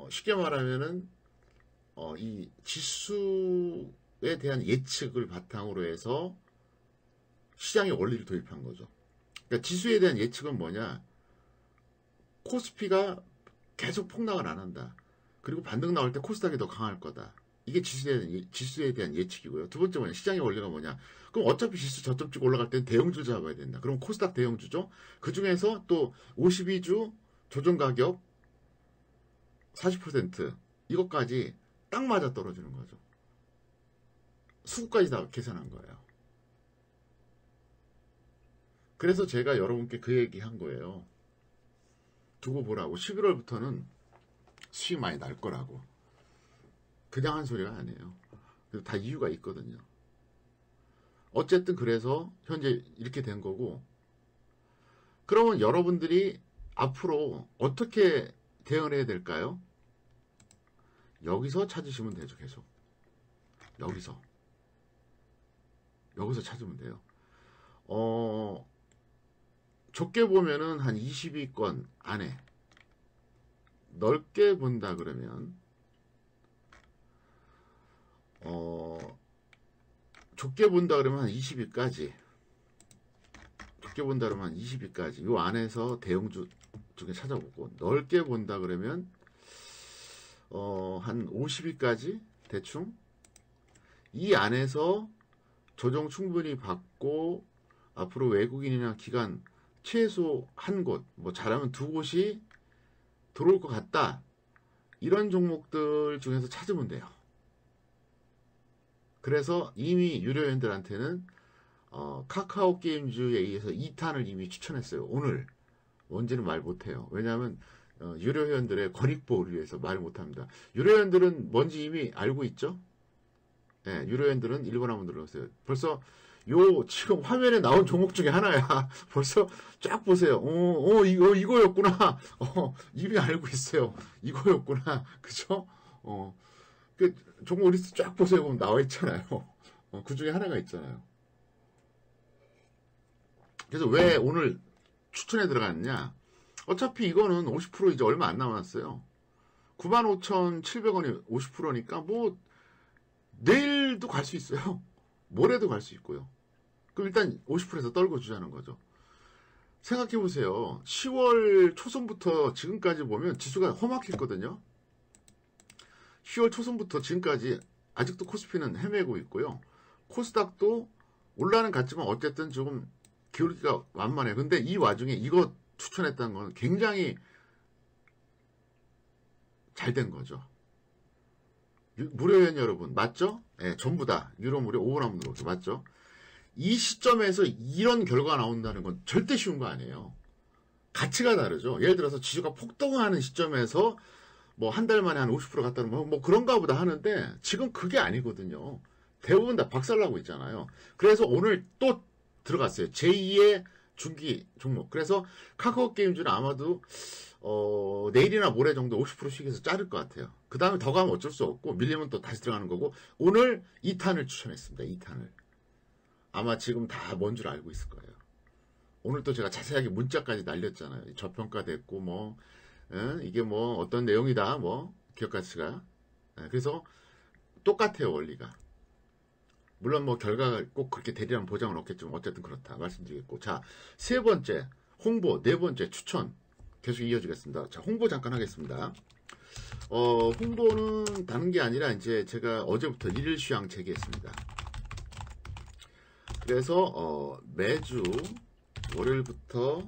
쉽게 말하면은 이 지수에 대한 예측을 바탕으로 해서 시장의 원리를 도입한 거죠. 그러니까 지수에 대한 예측은 뭐냐? 코스피가 계속 폭락을 안 한다. 그리고 반등 나올 때 코스닥이 더 강할 거다. 이게 지수에 대한 예측이고요. 두 번째 뭐냐? 시장의 원리가 뭐냐? 그럼 어차피 지수 저점 쪽 올라갈 때는 대형주 잡아야 된다. 그럼 코스닥 대형주죠. 그 중에서 또 52주 조정 가격 40% 이것까지 딱 맞아 떨어지는 거죠. 수급까지 다 계산한 거예요. 그래서 제가 여러분께 그 얘기 한 거예요. 두고 보라고. 11월부터는 수익 많이 날 거라고. 그냥 한 소리가 아니에요. 다 이유가 있거든요. 어쨌든 그래서 현재 이렇게 된 거고, 그러면 여러분들이 앞으로 어떻게 대응을 해야 될까요? 여기서 찾으시면 되죠. 계속 여기서 찾으면 돼요. 좁게 보면은 한 20위권 안에, 넓게 본다 그러면 좁게 본다 그러면 한 20위까지, 좁게 본다 그러면 한 20위까지 요 안에서 대형주 중에 찾아보고, 넓게 본다 그러면 한 50위까지 대충 이 안에서 조정 충분히 받고 앞으로 외국인이나 기관 최소 한 곳, 뭐 잘하면 2곳이 들어올 것 같다. 이런 종목들 중에서 찾으면 돼요. 그래서 이미 유료연들한테는 카카오 게임즈에 의해서 2탄을 이미 추천했어요. 오늘 뭔지는 말 못해요. 왜냐하면 유료회원들의 권익보호를 위해서 말을 못합니다. 유료회원들은 뭔지 이미 알고 있죠? 네, 유료회원들은 1번 한번 눌러보세요. 벌써 지금 화면에 나온 종목 중에 하나야. 벌써 쫙 보세요. 이거였구나. 이미 알고 있어요. 이거였구나. 그죠? 그 종목 리스트 쫙 보세요. 그럼 나와 있잖아요. 그 중에 하나가 있잖아요. 그래서 왜 오늘 추천에 들어갔냐? 어차피 이거는 50% 이제 얼마 안 남았어요. 95,700원이 50%니까 뭐 내일도 갈 수 있어요. 모레도 갈 수 있고요. 그럼 일단 50%에서 떨궈 주자는 거죠. 생각해 보세요. 10월 초순부터 지금까지 보면 지수가 험악했거든요. 10월 초순부터 지금까지 아직도 코스피는 헤매고 있고요. 코스닥도 올라는 갔지만 어쨌든 조금 기울기가 완만해요. 근데 이 와중에 이거 추천했다는 건 굉장히 잘 된 거죠. 무료회원 여러분 맞죠? 네, 전부 다 유료 무료 5분 한번 들어오세요. 맞죠? 이 시점에서 이런 결과가 나온다는 건 절대 쉬운 거 아니에요. 가치가 다르죠. 예를 들어서 지수가 폭등하는 시점에서 뭐 한 달 만에 한 50% 갔다 뭐 그런가 보다 하는데 지금 그게 아니거든요. 대부분 다 박살나고 있잖아요. 그래서 오늘 또 들어갔어요. 제2의 중기 종목. 그래서 카카오 게임즈는 아마도 내일이나 모레 정도 50%씩 해서 자를 것 같아요. 그 다음에 더 가면 어쩔 수 없고 밀리면 또 다시 들어가는 거고 오늘 2탄을 추천했습니다. 2탄을. 아마 지금 다 뭔 줄 알고 있을 거예요. 오늘 또 제가 자세하게 문자까지 날렸잖아요. 저평가됐고 뭐 이게 뭐 어떤 내용이다 뭐 기업가치가. 그래서 똑같아요. 원리가. 물론 뭐 결과가 꼭 그렇게 대리란 보장은 없겠지만 어쨌든 그렇다 말씀드리겠고, 자, 세 번째 홍보, 네 번째 추천 계속 이어지겠습니다. 자, 홍보 잠깐 하겠습니다. 홍보는 다른 게 아니라 이제 제가 어제부터 일일 휴양 재개했습니다. 그래서 매주 월요일부터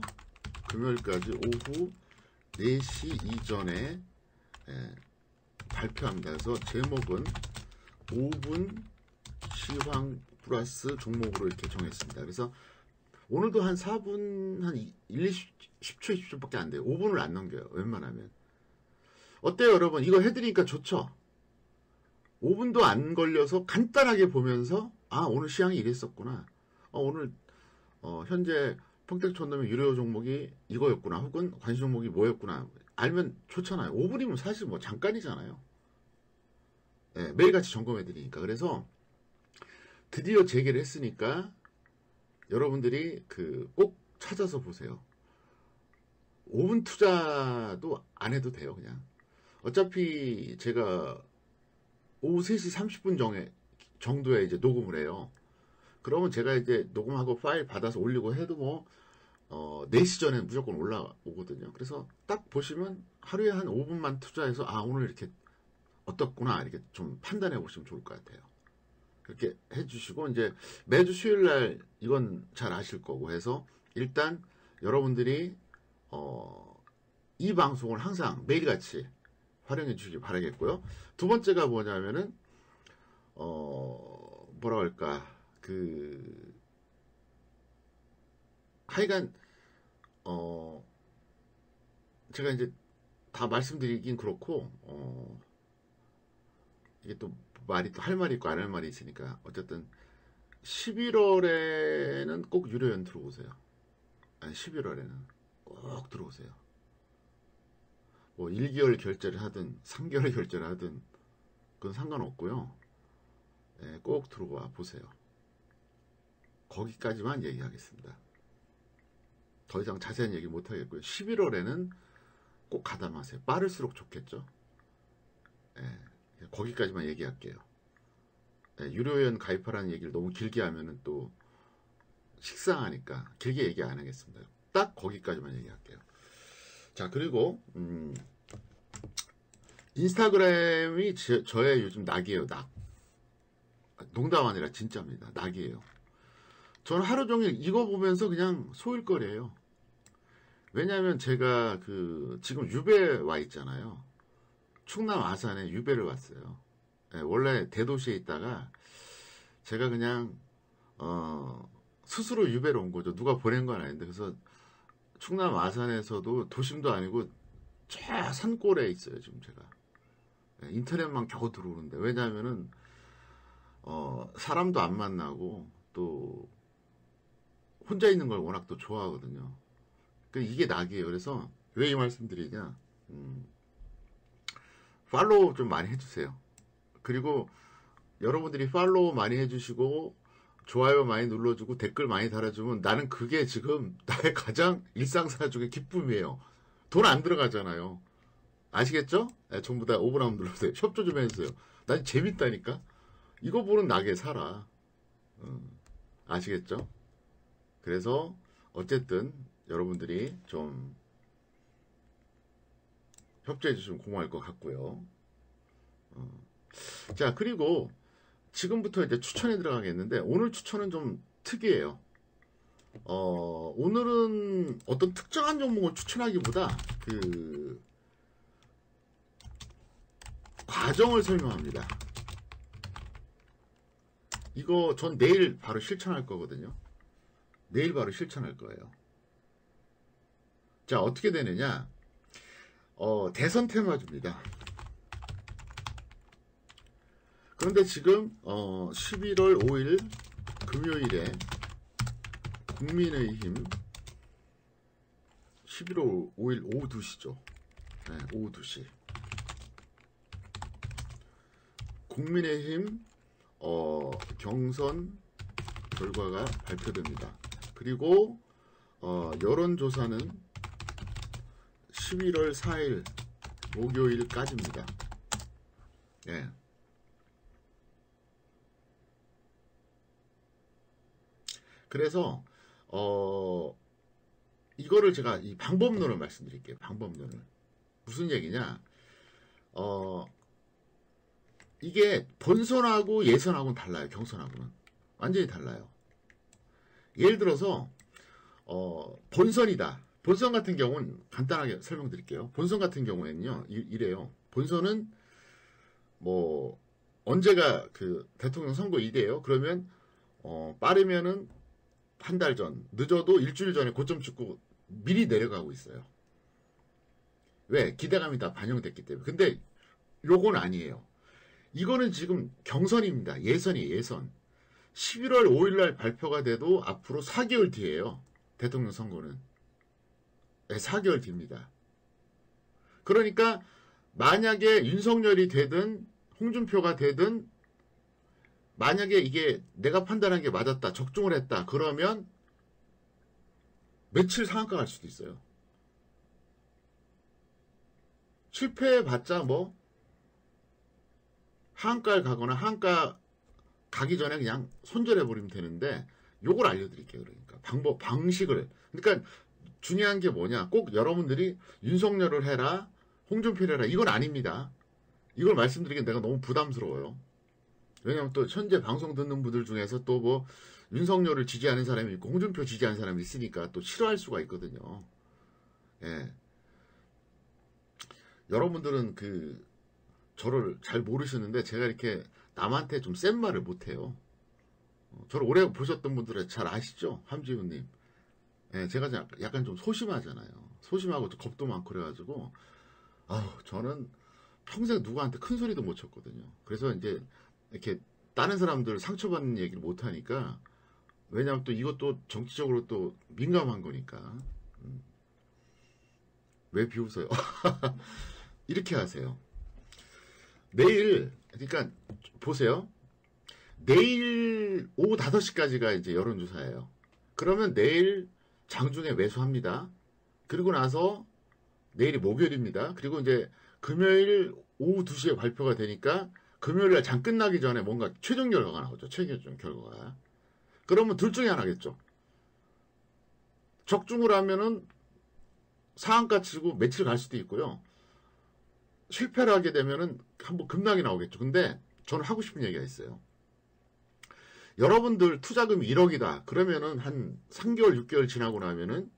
금요일까지 오후 4시 이전에 발표합니다. 그래서 제목은 5분 시황 플러스 종목으로 이렇게 정했습니다. 그래서 오늘도 한 4분, 한 1, 10초, 20초밖에 안 돼요. 5분을 안 넘겨요. 웬만하면. 어때요, 여러분? 이거 해드리니까 좋죠? 5분도 안 걸려서 간단하게 보면서, 아, 오늘 시황이 이랬었구나. 오늘, 현재 평택촌놈의 유료 종목이 이거였구나. 혹은 관심 종목이 뭐였구나. 알면 좋잖아요. 5분이면 사실 뭐 잠깐이잖아요. 네, 매일같이 점검해드리니까. 그래서 드디어 재개를 했으니까 여러분들이 꼭 찾아서 보세요. 5분 투자도 안 해도 돼요. 그냥 어차피 제가 오후 3시 30분 정도에 이제 녹음을 해요. 그러면 제가 이제 녹음하고 파일 받아서 올리고 해도 뭐 4시 전에 무조건 올라오거든요. 그래서 딱 보시면 하루에 한 5분만 투자해서 아, 오늘 이렇게 어떻구나 이렇게 좀 판단해 보시면 좋을 것 같아요. 그렇게 해주시고, 이제 매주 수요일날 이건 잘 아실 거고 해서 일단 여러분들이 이 방송을 항상 매일같이 활용해 주시기 바라겠고요. 두 번째가 뭐냐면은 뭐라 할까, 하여간 제가 이제 다 말씀드리긴 그렇고 이게 또 말이 또 할 말이 있고 안 할 말이 있으니까 어쨌든 11월에는 꼭 유료연 들어오세요. 아니 11월에는 꼭 들어오세요. 뭐 1개월 결제를 하든 3개월 결제를 하든 그건 상관없고요. 네, 꼭 들어와 보세요. 거기까지만 얘기하겠습니다. 더 이상 자세한 얘기 못 하겠고요. 11월에는 꼭 가담하세요. 빠를수록 좋겠죠. 네. 거기까지만 얘기할게요. 네, 유료연 가입하라는 얘기를 너무 길게 하면은 또 식상하니까 길게 얘기 안 하겠습니다. 딱 거기까지만 얘기할게요. 자, 그리고 인스타그램이 저의 요즘 낙이에요. 낙. 농담 아니라 진짜입니다. 낙이에요. 저는 하루 종일 이거 보면서 그냥 소일거리예요. 왜냐하면 제가 지금 유배 와 있잖아요. 충남 아산에 유배를 왔어요. 네, 원래 대도시에 있다가 제가 그냥 스스로 유배를 온 거죠. 누가 보낸 건 아닌데. 그래서 충남 아산에서도 도심도 아니고 저 산골에 있어요. 지금 제가. 네, 인터넷만 겨우 들어오는데. 왜냐하면은 사람도 안 만나고 또 혼자 있는 걸 워낙 또 좋아하거든요. 이게 낙이에요. 그래서 왜 이 말씀드리냐, 팔로우 좀 많이 해주세요. 그리고 여러분들이 팔로우 많이 해주시고 좋아요 많이 눌러주고 댓글 많이 달아주면 나는 그게 지금 나의 가장 일상생활 중에 기쁨이에요. 돈 안 들어가잖아요. 아시겠죠? 네, 전부 다 오버 한번 눌러주세요. 협조 좀 해주세요. 난 재밌다니까. 이거 보는 낙에 살아. 아시겠죠? 그래서 어쨌든 여러분들이 좀 협조해 주시면 고마울 것 같고요. 자, 그리고 지금부터 이제 추천에 들어가겠는데 오늘 추천은 좀 특이해요. 오늘은 어떤 특정한 종목을 추천하기보다 과정을 설명합니다. 이거 전 내일 바로 실천할 거거든요. 내일 바로 실천할 거예요. 자, 어떻게 되느냐? 대선 테마주입니다. 그런데 지금 11월 5일 금요일에 국민의힘 11월 5일 오후 2시죠. 네, 오후 2시. 국민의힘 경선 결과가 발표됩니다. 그리고 여론조사는 11월 4일 목요일까지입니다. 예. 그래서 이거를 제가 이 방법론을 말씀드릴게요. 방법론을. 무슨 얘기냐? 이게 본선하고 예선하고는 달라요. 경선하고는 완전히 달라요. 예를 들어서 본선이다. 본선 같은 경우는 간단하게 설명드릴게요. 본선 같은 경우에는요, 이래요. 본선은 뭐 언제가 그 대통령 선거 이래요. 그러면 빠르면은 한 달 전, 늦어도 일주일 전에 고점 찍고 미리 내려가고 있어요. 왜? 기대감이 다 반영됐기 때문에. 근데 요건 아니에요. 이거는 지금 경선입니다. 예선이에요. 예선. 11월 5일날 발표가 돼도 앞으로 4개월 뒤에요. 대통령 선거는. 네, 4개월 뒤입니다. 그러니까 만약에 윤석열이 되든 홍준표가 되든 만약에 이게 내가 판단한 게 맞았다. 적중을 했다. 그러면 며칠 상한가 갈 수도 있어요. 실패해봤자 뭐 하한가를 가거나 하한가 가기 전에 그냥 손절해버리면 되는데 요걸 알려드릴게요. 그러니까 방식을. 그러니까 중요한 게 뭐냐. 꼭 여러분들이 윤석열을 해라, 홍준표를 해라. 이건 아닙니다. 이걸 말씀드리기엔 내가 너무 부담스러워요. 왜냐면 또 현재 방송 듣는 분들 중에서 또 뭐 윤석열을 지지하는 사람이 있고 홍준표 지지하는 사람이 있으니까 또 싫어할 수가 있거든요. 예. 여러분들은 저를 잘 모르시는데 제가 이렇게 남한테 좀 센 말을 못해요. 저를 오래 보셨던 분들은 잘 아시죠? 함지훈님. 예, 제가 약간 좀 소심하잖아요. 소심하고 겁도 많고 그래가지고 저는 평생 누구한테 큰 소리도 못 쳤거든요. 그래서 이제 이렇게 다른 사람들 상처받는 얘기를 못 하니까, 왜냐하면 또 이것도 정치적으로 또 민감한 거니까. 왜 비웃어요? 이렇게 하세요. 내일, 그러니까 보세요. 내일 오후 5시까지가 이제 여론조사예요. 그러면 내일 장중에 매수합니다. 그리고 나서 내일이 목요일입니다. 그리고 이제 금요일 오후 2시에 발표가 되니까 금요일날 장 끝나기 전에 뭔가 최종 결과가 나오죠. 최종 결과가. 그러면 둘 중에 하나겠죠. 적중을 하면은 상한가 치고 며칠 갈 수도 있고요. 실패를 하게 되면은 한번 급락이 나오겠죠. 근데 저는 하고 싶은 얘기가 있어요. 여러분들 투자금이 1억이다. 그러면은 한 3개월, 6개월 지나고 나면은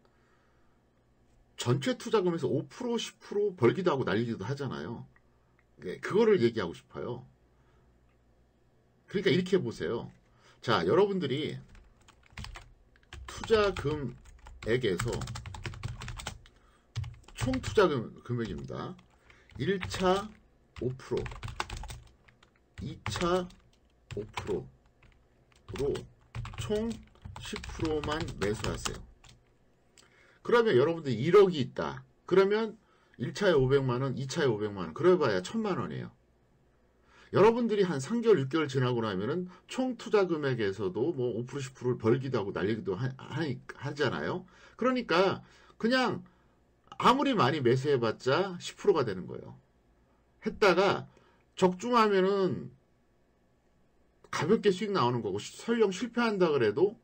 전체 투자금에서 5%, 10% 벌기도 하고 날리기도 하잖아요. 그거를 얘기하고 싶어요. 그러니까 이렇게 해보세요. 자, 여러분들이 투자금액에서 총 투자금액입니다. 1차 5%, 2차 5%로 총 10%만 매수하세요. 그러면 여러분들 1억이 있다. 그러면 1차에 500만원, 2차에 500만원. 그래봐야 1000만원이에요. 여러분들이 한 3개월, 6개월 지나고 나면은 총 투자 금액에서도 뭐 5%, 10%를 벌기도 하고 날리기도 하잖아요. 그러니까 그냥 아무리 많이 매수해봤자 10%가 되는 거예요. 했다가 적중하면은 가볍게 수익 나오는 거고, 설령 실패한다 그래도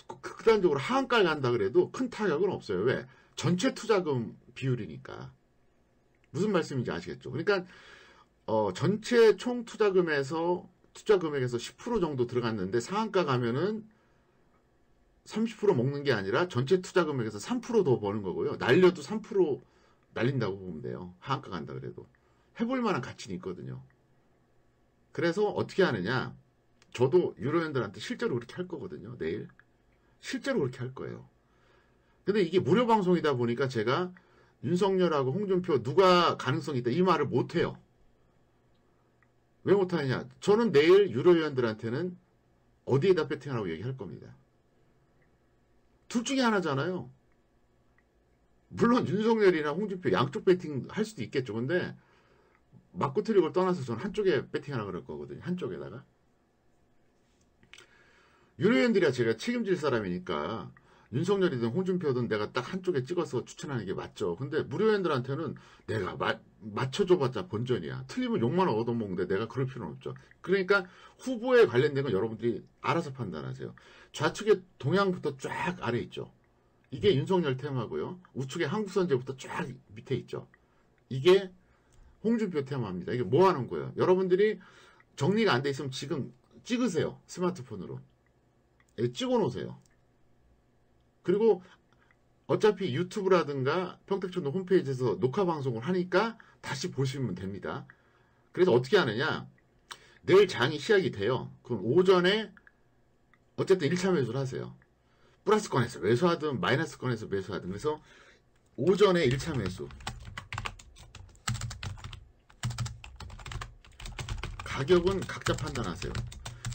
극단적으로 하한가를 간다 그래도 큰 타격은 없어요. 왜? 전체 투자금 비율이니까. 무슨 말씀인지 아시겠죠? 그러니까 전체 총 투자금에서 10% 정도 들어갔는데 상한가 가면은 30% 먹는 게 아니라 전체 투자금액에서 3% 더 버는 거고요. 날려도 3% 날린다고 보면 돼요. 하한가 간다 그래도. 해볼 만한 가치는 있거든요. 그래서 어떻게 하느냐. 저도 유료연들한테 실제로 그렇게 할 거거든요. 내일. 실제로 그렇게 할 거예요. 근데 이게 무료 방송이다 보니까 제가 윤석열하고 홍준표 누가 가능성이 있다 이 말을 못해요. 왜 못하느냐? 저는 내일 유료회원들한테는 어디에다 배팅하라고 얘기할 겁니다. 둘 중에 하나잖아요. 물론 윤석열이나 홍준표 양쪽 배팅 할 수도 있겠죠. 근데 맞고 틀리고를 떠나서 저는 한쪽에 배팅하라고 그럴 거거든요. 한쪽에다가. 유료회원들이야 제가 책임질 사람이니까 윤석열이든 홍준표든 내가 딱 한쪽에 찍어서 추천하는 게 맞죠. 근데 무료회원들한테는 내가 맞춰줘봤자 본전이야. 틀리면 욕만 얻어먹는데 내가 그럴 필요는 없죠. 그러니까 후보에 관련된 건 여러분들이 알아서 판단하세요. 좌측에 동향부터 쫙 아래 있죠. 이게 윤석열 테마고요. 우측에 한국선제부터 쫙 밑에 있죠. 이게 홍준표 테마입니다. 이게 뭐 하는 거예요? 여러분들이 정리가 안 돼 있으면 지금 찍으세요. 스마트폰으로. 찍어 놓으세요. 그리고 어차피 유튜브라든가 평택촌도 홈페이지에서 녹화 방송을 하니까 다시 보시면 됩니다. 그래서 어떻게 하느냐? 내일 장이 시작이 돼요. 그럼 오전에 어쨌든 1차 매수를 하세요. 플러스권에서 매수하든 마이너스권에서 매수하든. 그래서 오전에 1차 매수. 가격은 각자 판단하세요.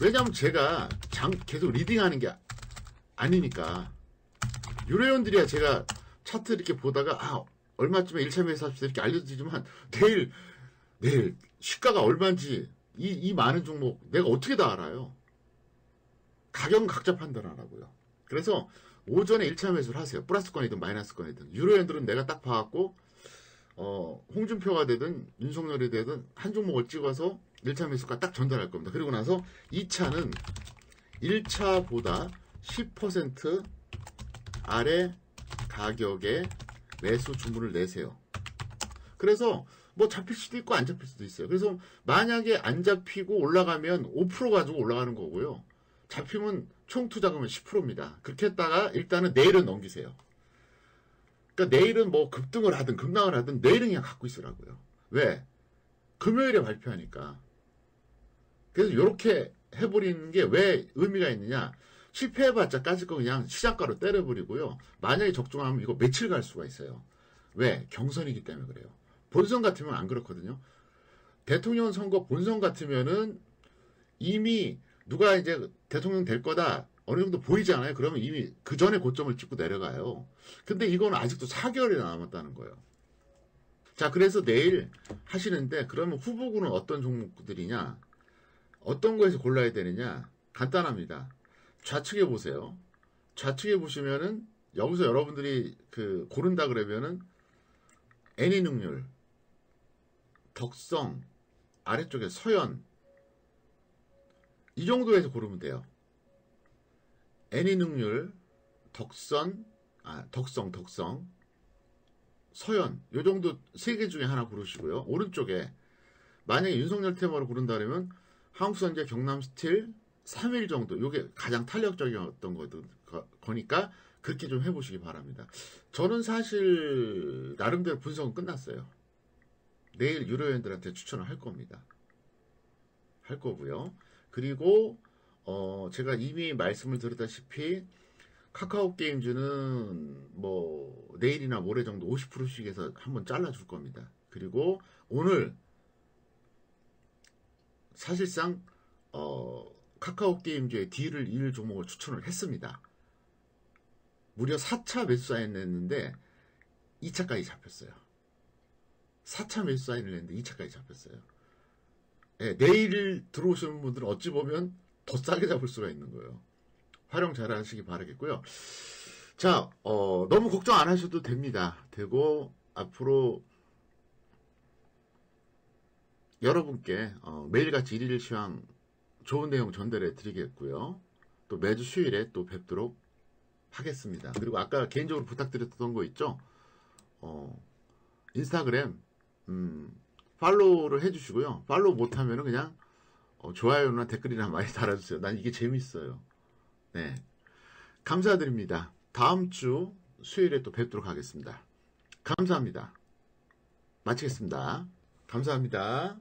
왜냐하면 제가 장 계속 리딩하는 게 아니니까. 유료원들이야 제가 차트 이렇게 보다가 얼마쯤에 1차 매수합시다 이렇게 알려드리지만 내일 시가가 얼마인지 이 많은 종목 내가 어떻게 다 알아요. 가격은 각자 판단하라고요. 그래서 오전에 1차 매수를 하세요. 플러스권이든 마이너스권이든. 유료원들은 내가 딱 봐갖고 홍준표가 되든 윤석열이 되든 한 종목을 찍어서 1차 매수가 딱 전달할 겁니다. 그리고 나서 2차는 1차보다 10% 아래 가격에 매수 주문을 내세요. 그래서 뭐 잡힐 수도 있고 안 잡힐 수도 있어요. 그래서 만약에 안 잡히고 올라가면 5% 가지고 올라가는 거고요. 잡히면 총 투자금은 10%입니다. 그렇게 했다가 일단은 내일은 넘기세요. 그러니까 내일은 뭐 급등을 하든 급락을 하든 내일은 그냥 갖고 있으라고요. 왜? 금요일에 발표하니까. 그래서 이렇게 해버리는 게 왜 의미가 있느냐? 실패해봤자 까짓 거 그냥 시작가로 때려버리고요. 만약에 적중하면 이거 며칠 갈 수가 있어요. 왜? 경선이기 때문에 그래요. 본선 같으면 안 그렇거든요. 대통령 선거 본선 같으면은 이미 누가 이제 대통령 될 거다 어느 정도 보이잖아요. 그러면 이미 그 전에 고점을 찍고 내려가요. 근데 이건 아직도 4개월이 남았다는 거예요. 자, 그래서 내일 하시는데 그러면 후보군은 어떤 종목들이냐? 어떤 거에서 골라야 되느냐? 간단합니다. 좌측에 보세요. 좌측에 보시면은 여기서 여러분들이 고른다 그러면은 애니능률, 덕성, 아래쪽에 서연 이 정도에서 고르면 돼요. 애니능률, 덕성, 서연 요 정도 세 개 중에 하나 고르시고요. 오른쪽에 만약에 윤석열 테마로 고른다 그러면 한국선제, 경남스틸 3일 정도 요게 가장 탄력적이었던 거니까 그렇게 좀 해보시기 바랍니다. 저는 사실 나름대로 분석은 끝났어요. 내일 유료회원들한테 추천을 할 겁니다. 할 거고요. 그리고 제가 이미 말씀을 드렸다시피 카카오게임즈는 뭐 내일이나 모레 정도 50%씩 해서 한번 잘라줄 겁니다. 그리고 오늘 사실상 카카오게임즈의 D를 이을 종목을 추천을 했습니다. 무려 4차 매수 사인을 냈는데 2차까지 잡혔어요. 4차 매수 사인을 냈는데 2차까지 잡혔어요. 네, 내일 들어오시는 분들은 어찌 보면 더 싸게 잡을 수가 있는 거예요. 활용 잘 하시기 바라겠고요. 자, 너무 걱정 안 하셔도 됩니다. 되고 앞으로 여러분께 매일같이 일일 시황 좋은 내용 전달해 드리겠고요. 또 매주 수요일에 또 뵙도록 하겠습니다. 그리고 아까 개인적으로 부탁드렸던 거 있죠? 인스타그램 팔로우를 해주시고요. 팔로우 못하면 그냥 좋아요나 댓글이나 많이 달아주세요. 난 이게 재밌어요. 네, 감사드립니다. 다음 주 수요일에 또 뵙도록 하겠습니다. 감사합니다. 마치겠습니다. 감사합니다.